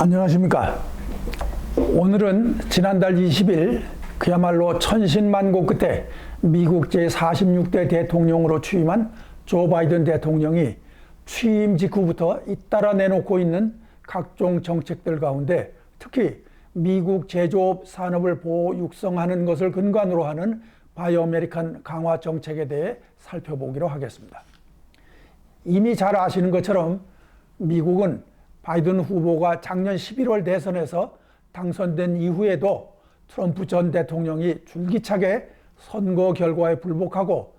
안녕하십니까. 오늘은 지난달 20일 그야말로 천신만고 끝에 미국 제46대 대통령으로 취임한 조 바이든 대통령이 취임 직후부터 잇따라 내놓고 있는 각종 정책들 가운데 특히 미국 제조업 산업을 보호 육성하는 것을 근간으로 하는 바이 아메리칸 강화 정책에 대해 살펴보기로 하겠습니다. 이미 잘 아시는 것처럼 미국은 바이든 후보가 작년 11월 대선에서 당선된 이후에도 트럼프 전 대통령이 줄기차게 선거 결과에 불복하고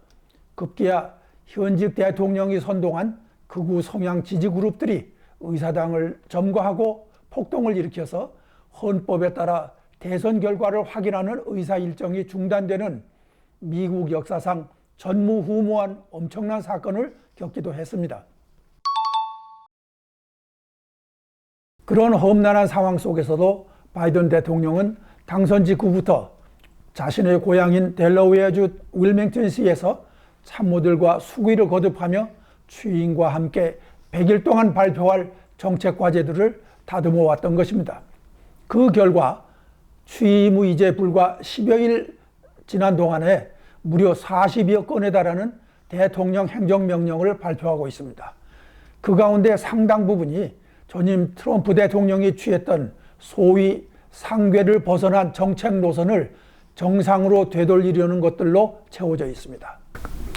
급기야 현직 대통령이 선동한 극우 성향 지지 그룹들이 의사당을 점거하고 폭동을 일으켜서 헌법에 따라 대선 결과를 확인하는 의사 일정이 중단되는 미국 역사상 전무후무한 엄청난 사건을 겪기도 했습니다. 그런 험난한 상황 속에서도 바이든 대통령은 당선 직후부터 자신의 고향인 델러웨어주 윌밍턴시에서 참모들과 수기를 거듭하며 취임과 함께 100일 동안 발표할 정책 과제들을 다듬어 왔던 것입니다. 그 결과 취임 후 이제 불과 10여일 지난 동안에 무려 40여 건에 달하는 대통령 행정명령을 발표하고 있습니다. 그 가운데 상당 부분이 전임 트럼프 대통령이 취했던 소위 상궤를 벗어난 정책 노선을 정상으로 되돌리려는 것들로 채워져 있습니다.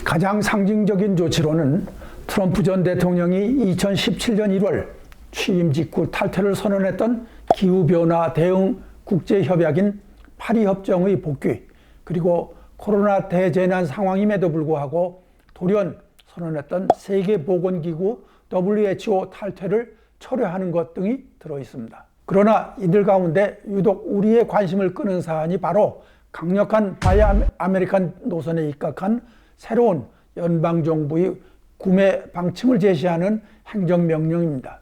가장 상징적인 조치로는 트럼프 전 대통령이 2017년 1월 취임 직후 탈퇴를 선언했던 기후변화 대응 국제협약인 파리협정의 복귀, 그리고 코로나 대재난 상황임에도 불구하고 돌연 선언했던 세계보건기구 WHO 탈퇴를 철회하는 것 등이 들어있습니다. 그러나 이들 가운데 유독 우리의 관심을 끄는 사안이 바로 강력한 바이 아메리칸 노선에 입각한 새로운 연방정부의 구매 방침을 제시하는 행정명령입니다.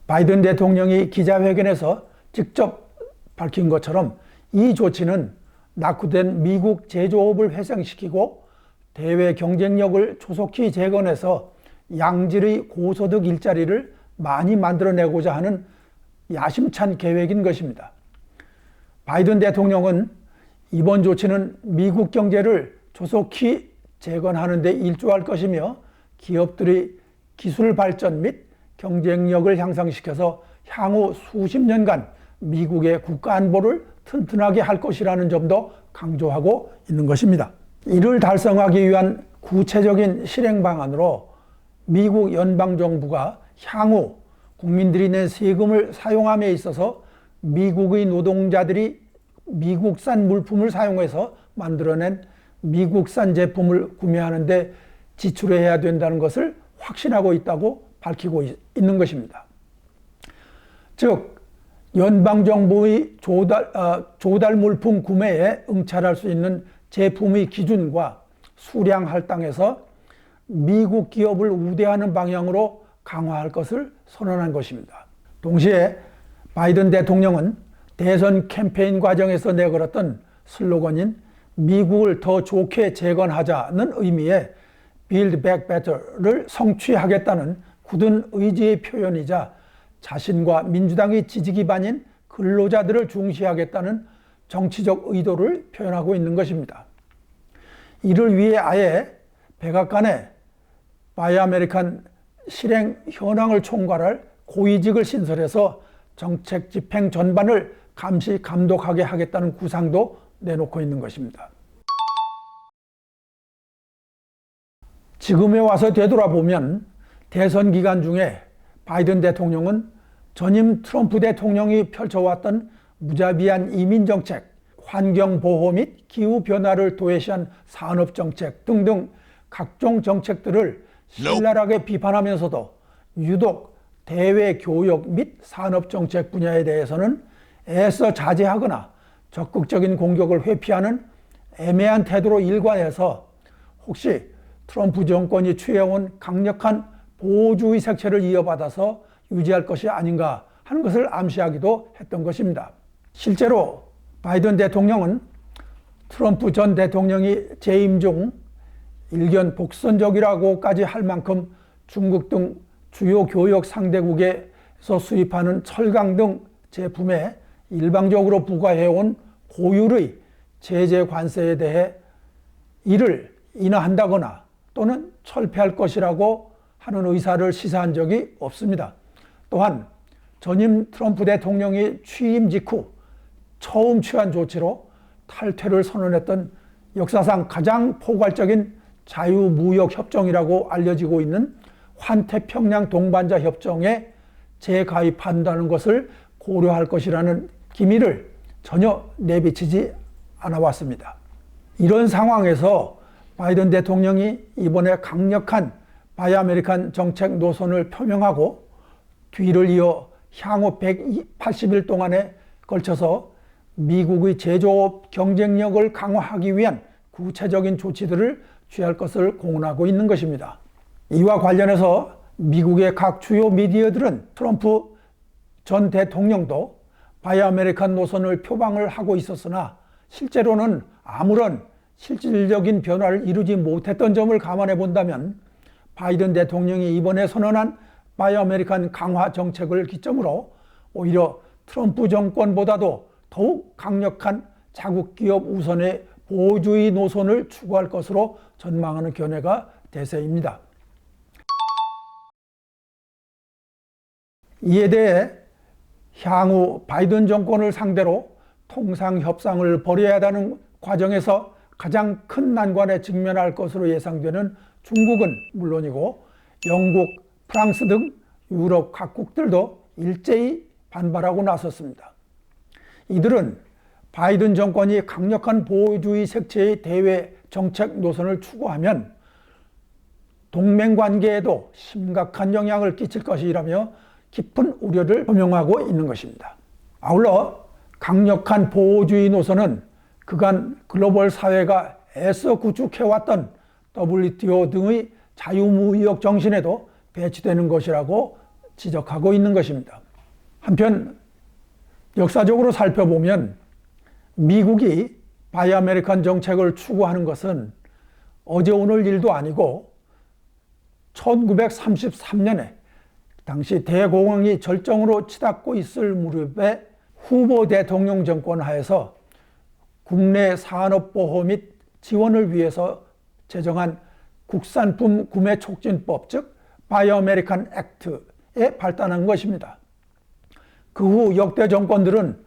바이든 대통령이 기자회견에서 직접 밝힌 것처럼 이 조치는 낙후된 미국 제조업을 회생시키고 대외 경쟁력을 조속히 재건해서 양질의 고소득 일자리를 많이 만들어내고자 하는 야심찬 계획인 것입니다. 바이든 대통령은 이번 조치는 미국 경제를 조속히 재건하는 데 일조할 것이며 기업들의 기술 발전 및 경쟁력을 향상시켜서 향후 수십 년간 미국의 국가 안보를 튼튼하게 할 것이라는 점도 강조하고 있는 것입니다. 이를 달성하기 위한 구체적인 실행 방안으로 미국 연방정부가 향후 국민들이 낸 세금을 사용함에 있어서 미국의 노동자들이 미국산 물품을 사용해서 만들어낸 미국산 제품을 구매하는 데 지출해야 된다는 것을 확신하고 있다고 밝히고 있는 것입니다. 즉 연방정부의 조달 물품 구매에 응찰할 수 있는 제품의 기준과 수량 할당에서 미국 기업을 우대하는 방향으로 강화할 것을 선언한 것입니다. 동시에 바이든 대통령은 대선 캠페인 과정에서 내걸었던 슬로건인 미국을 더 좋게 재건하자는 의미의 Build Back Better를 성취하겠다는 굳은 의지의 표현이자 자신과 민주당의 지지 기반인 근로자들을 중시하겠다는 정치적 의도를 표현하고 있는 것입니다. 이를 위해 아예 백악관에 바이 아메리칸 실행 현황을 총괄할 고위직을 신설해서 정책 집행 전반을 감시 감독하게 하겠다는 구상도 내놓고 있는 것입니다. 지금에 와서 되돌아보면 대선 기간 중에 바이든 대통령은 전임 트럼프 대통령이 펼쳐왔던 무자비한 이민정책, 환경보호 및 기후변화를 도외시한 산업정책 등등 각종 정책들을 신랄하게 비판하면서도 유독 대외 교역 및 산업정책 분야에 대해서는 애써 자제하거나 적극적인 공격을 회피하는 애매한 태도로 일관해서 혹시 트럼프 정권이 취해온 강력한 보호주의 색채를 이어받아서 유지할 것이 아닌가 하는 것을 암시하기도 했던 것입니다. 실제로 바이든 대통령은 트럼프 전 대통령이 재임 중 일견 복선적이라고까지 할 만큼 중국 등 주요 교역 상대국에서 수입하는 철강 등 제품에 일방적으로 부과해온 고율의 제재 관세에 대해 이를 인하한다거나 또는 철폐할 것이라고 하는 의사를 시사한 적이 없습니다. 또한 전임 트럼프 대통령이 취임 직후 처음 취한 조치로 탈퇴를 선언했던 역사상 가장 포괄적인 자유무역협정이라고 알려지고 있는 환태평양 동반자 협정에 재가입한다는 것을 고려할 것이라는 기미를 전혀 내비치지 않아 왔습니다. 이런 상황에서 바이든 대통령이 이번에 강력한 바이 아메리칸 정책 노선을 표명하고 뒤를 이어 향후 180일 동안에 걸쳐서 미국의 제조업 경쟁력을 강화하기 위한 구체적인 조치들을 취할 것을 공언하고 있는 것입니다. 이와 관련해서 미국의 각 주요 미디어들은 트럼프 전 대통령도 바이 아메리칸 노선을 표방을 하고 있었으나 실제로는 아무런 실질적인 변화를 이루지 못했던 점을 감안해 본다면 바이든 대통령이 이번에 선언한 바이 아메리칸 강화 정책을 기점으로 오히려 트럼프 정권보다도 더욱 강력한 자국 기업 우선의 보호주의 노선을 추구할 것으로 전망하는 견해가 대세입니다. 이에 대해 향후 바이든 정권을 상대로 통상협상을 벌여야 하는 과정에서 가장 큰 난관에 직면할 것으로 예상되는 중국은 물론이고 영국, 프랑스 등 유럽 각국들도 일제히 반발하고 나섰습니다. 이들은 바이든 정권이 강력한 보호주의 색채의 대외 정책 노선을 추구하면 동맹 관계에도 심각한 영향을 끼칠 것이라며 깊은 우려를 표명하고 있는 것입니다. 아울러 강력한 보호주의 노선은 그간 글로벌 사회가 애써 구축해왔던 WTO 등의 자유무역 정신에도 배치되는 것이라고 지적하고 있는 것입니다. 한편 역사적으로 살펴보면 미국이 바이 아메리칸 정책을 추구하는 것은 어제 오늘 일도 아니고 1933년에 당시 대공황이 절정으로 치닫고 있을 무렵에 후보 대통령 정권 하에서 국내 산업보호 및 지원을 위해서 제정한 국산품 구매 촉진법, 즉 바이 아메리칸 액트에 발단한 것입니다. 그 후 역대 정권들은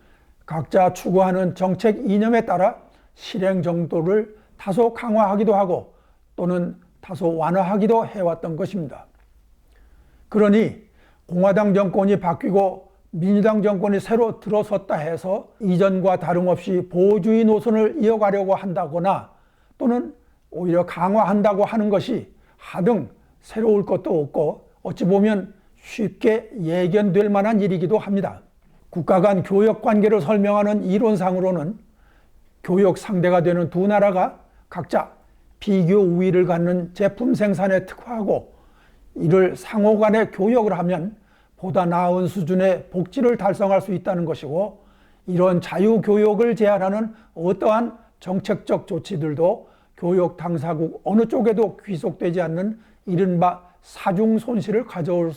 각자 추구하는 정책 이념에 따라 실행 정도를 다소 강화하기도 하고 또는 다소 완화하기도 해왔던 것입니다. 그러니 공화당 정권이 바뀌고 민주당 정권이 새로 들어섰다 해서 이전과 다름없이 보호주의 노선을 이어가려고 한다거나 또는 오히려 강화한다고 하는 것이 하등 새로울 것도 없고 어찌 보면 쉽게 예견될 만한 일이기도 합니다. 국가 간 교역 관계를 설명하는 이론상으로는 교역 상대가 되는 두 나라가 각자 비교 우위를 갖는 제품 생산에 특화하고 이를 상호 간에 교역을 하면 보다 나은 수준의 복지를 달성할 수 있다는 것이고 이런 자유교역을 제한하는 어떠한 정책적 조치들도 교역 당사국 어느 쪽에도 귀속되지 않는 이른바 사중 손실을 가져올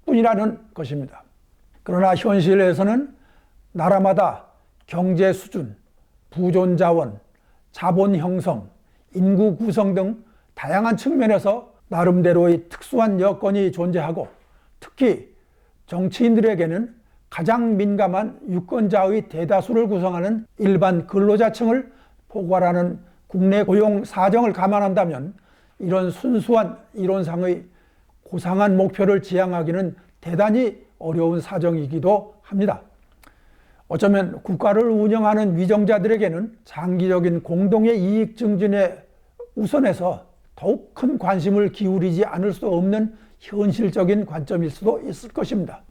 뿐이라는 것입니다. 그러나 현실에서는 나라마다 경제 수준, 부존 자원, 자본 형성, 인구 구성 등 다양한 측면에서 나름대로의 특수한 여건이 존재하고 특히 정치인들에게는 가장 민감한 유권자의 대다수를 구성하는 일반 근로자층을 포괄하는 국내 고용 사정을 감안한다면 이런 순수한 이론상의 고상한 목표를 지향하기는 대단히 어려운 사정이기도 합니다. 어쩌면 국가를 운영하는 위정자들에게는 장기적인 공동의 이익 증진에 우선해서 더욱 큰 관심을 기울이지 않을 수 없는 현실적인 관점일 수도 있을 것입니다.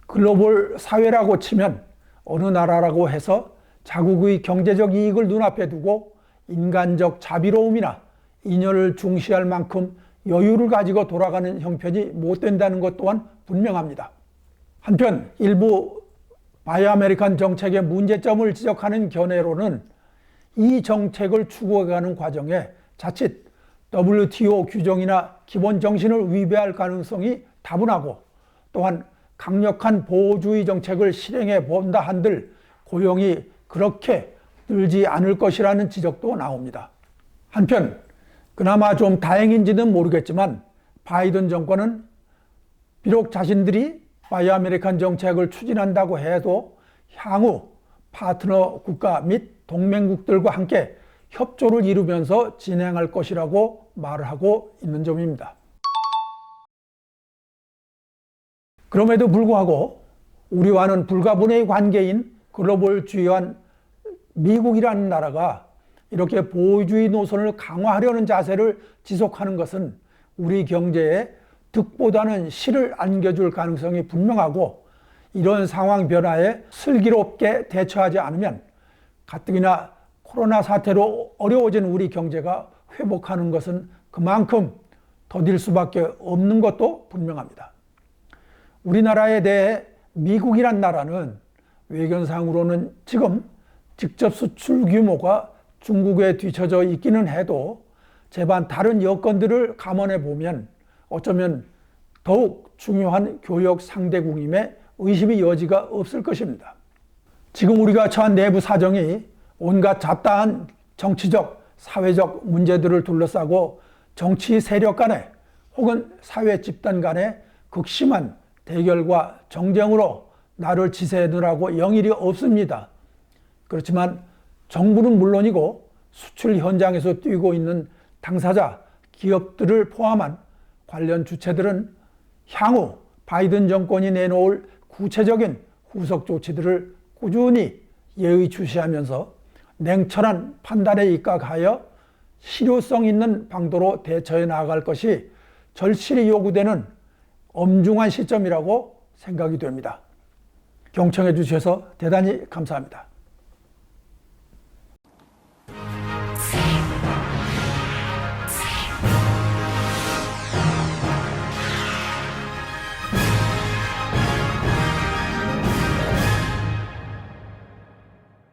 글로벌 사회라고 치면 어느 나라라고 해서 자국의 경제적 이익을 눈앞에 두고 인간적 자비로움이나 인연을 중시할 만큼 여유를 가지고 돌아가는 형편이 못 된다는 것 또한 분명합니다. 한편 일부 바이 아메리칸 정책의 문제점을 지적하는 견해로는 이 정책을 추구해가는 과정에 자칫 WTO 규정이나 기본 정신을 위배할 가능성이 다분하고 또한 강력한 보호주의 정책을 실행해 본다 한들 고용이 그렇게 늘지 않을 것이라는 지적도 나옵니다. 한편 그나마 좀 다행인지는 모르겠지만 바이든 정권은 비록 자신들이 바이 아메리칸 정책을 추진한다고 해도 향후 파트너 국가 및 동맹국들과 함께 협조를 이루면서 진행할 것이라고 말을 하고 있는 점입니다. 그럼에도 불구하고 우리와는 불가분의 관계인 글로벌주의한 미국이라는 나라가 이렇게 보호주의 노선을 강화하려는 자세를 지속하는 것은 우리 경제에 득보다는 실을 안겨줄 가능성이 분명하고, 이런 상황 변화에 슬기롭게 대처하지 않으면 가뜩이나 코로나 사태로 어려워진 우리 경제가 회복하는 것은 그만큼 더딜 수밖에 없는 것도 분명합니다. 우리나라에 대해 미국이란 나라는 외견상으로는 지금 직접 수출 규모가 중국에 뒤처져 있기는 해도 제반 다른 여건들을 감안해 보면 어쩌면 더욱 중요한 교역 상대국임에 의심의 여지가 없을 것입니다. 지금 우리가 처한 내부 사정이 온갖 잡다한 정치적, 사회적 문제들을 둘러싸고 정치 세력 간에 혹은 사회 집단 간에 극심한 대결과 정쟁으로 나를 지새느라고 영일이 없습니다. 그렇지만 정부는 물론이고 수출 현장에서 뛰고 있는 당사자, 기업들을 포함한 관련 주체들은 향후 바이든 정권이 내놓을 구체적인 후속 조치들을 꾸준히 예의주시하면서 냉철한 판단에 입각하여 실효성 있는 방도로 대처해 나갈 것이 절실히 요구되는 엄중한 시점이라고 생각이 됩니다. 경청해 주셔서 대단히 감사합니다.